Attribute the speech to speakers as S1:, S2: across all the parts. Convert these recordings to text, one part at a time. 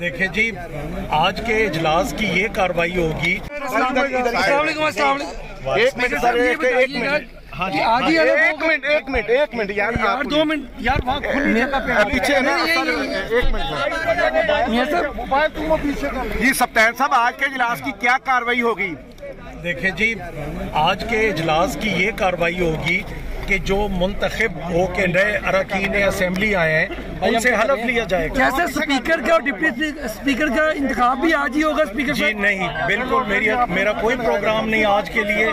S1: देखिए जी, आज के इजलास की ये कार्रवाई होगी।
S2: एक मिनट सर, एक मिनट।
S1: हाँ जी,
S2: एक मिनट यार
S1: 2 मिनट यार, वहाँ
S2: पीछे ना सर, एक मिनट जी। सप्तान साहब, आज के इजलास की क्या कार्रवाई होगी?
S1: देखिए जी, आज के इजलास की ये कार्रवाई होगी कि जो मुंतखब होके नए अरकान असेंबली आए हैं उनसे हलफ लिया जाएगा।
S3: कैसे स्पीकर का और डिप्टी स्पीकर का इंतखाब भी आज ही होगा? स्पीकर
S1: जी नहीं, बिल्कुल मेरा कोई प्रोग्राम नहीं आज के लिए,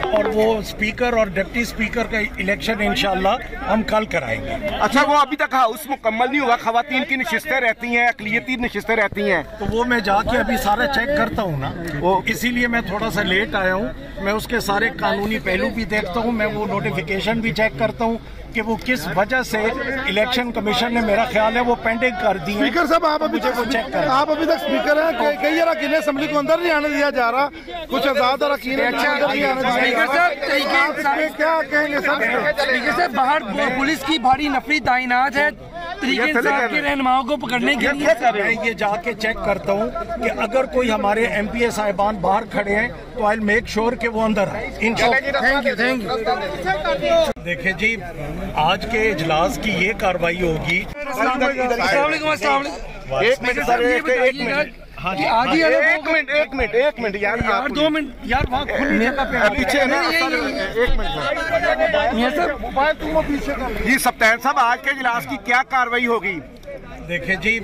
S1: और वो स्पीकर और डिप्टी स्पीकर का इलेक्शन इंशाल्लाह हम कल कराएंगे।
S2: अच्छा, वो अभी तक हाउस मुकम्मल नहीं हुआ, खवातीन की नशिस्तें रहती हैं, अक़लियती नशिस्तें रहती हैं,
S1: तो वो मैं जाके अभी सारा चेक करता हूँ ना, वो इसीलिए मैं थोड़ा सा लेट आया हूँ। मैं उसके सारे कानूनी पहलू भी देखता हूँ, मैं वो नोटिफिकेशन भी चेक करता हूँ कि वो किस वजह से इलेक्शन कमीशन ने, मेरा ख्याल है, वो पेंडिंग कर दी।
S4: स्पीकर साहब, आप अभी तक स्पीकर हैं, कई अरकान असेंबली को अंदर नहीं आने दिया जा रहा, कुछ आजाद अरकान अंदर नहीं आने दिया जा रहा, क्या कहेंगे सर?
S3: बाहर पुलिस की भारी नफरी तैनात है तरीके के रहनुमाओं को पकड़ने के लिए।
S1: मैं ये जाके चेक करता हूँ कि अगर कोई हमारे MPA साहिबान बाहर खड़े हैं तो आई मेक श्योर कि वो अंदर आए।
S3: Thank you.
S1: देखिए जी, आज के इजलास की ये कार्रवाई होगी।
S2: एक मिनट सर, एक मिनट।
S1: हाँ जी,
S2: एक मिनट यार
S1: 2 मिनट यार, वहाँ
S2: पीछे ना सर, एक मिनट जी। सप्तान साहब, आज के इजलास की क्या कार्रवाई होगी?
S1: देखिए जी,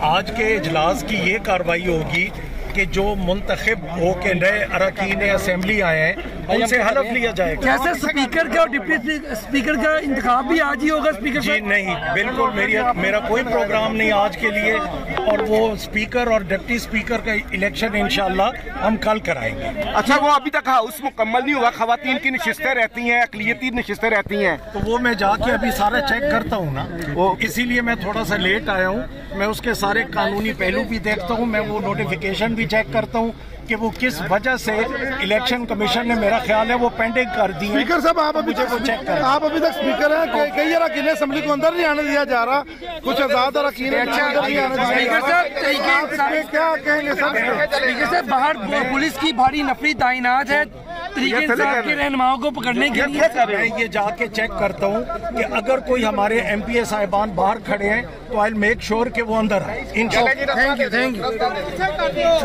S1: आज के इजलास की ये कार्रवाई होगी कि जो मुंतखब होके नए अरकान असेंबली आए हैं उनसे हलफ लिया जाएगा।
S3: कैसे स्पीकर का और डिप्टी स्पीकर का इंतखाब भी आज ही होगा? स्पीकर
S1: जी नहीं, बिल्कुल मेरा कोई प्रोग्राम नहीं आज के लिए, और वो स्पीकर और डिप्टी स्पीकर का इलेक्शन इंशाल्लाह हम कल कराएंगे।
S2: अच्छा, वो अभी तक हाउस मुकम्मल नहीं हुआ, खवातीन की नशिस्तें रहती हैं, अक़लियती नशिस्तें रहती हैं,
S1: तो वो मैं जाके अभी सारा चेक करता हूँ ना, वो इसीलिए मैं थोड़ा सा लेट आया हूँ। मैं उसके सारे कानूनी पहलू भी देखता हूँ, मैं वो नोटिफिकेशन भी चेक करता हूँ कि वो किस वजह से इलेक्शन कमीशन ने, मेरा ख्याल है, वो पेंडिंग कर दी।
S4: स्पीकर साहब, आप अभी तक स्पीकर हैं, कई अरकान असेंबली को अंदर नहीं आने दिया जा रहा, कुछ आजाद अरकान अंदर नहीं आने दिया जा रहा, क्या कहेंगे सर?
S3: बाहर पुलिस की भारी नफरी तैनात है तरीके के रहनुमाओं को पकड़ने के लिए।
S1: मैं ये जाके चेक करता हूँ कि अगर कोई हमारे MPA साहिबान बाहर खड़े हैं तो आई मेक श्योर कि वो अंदर आए।
S3: Thank you.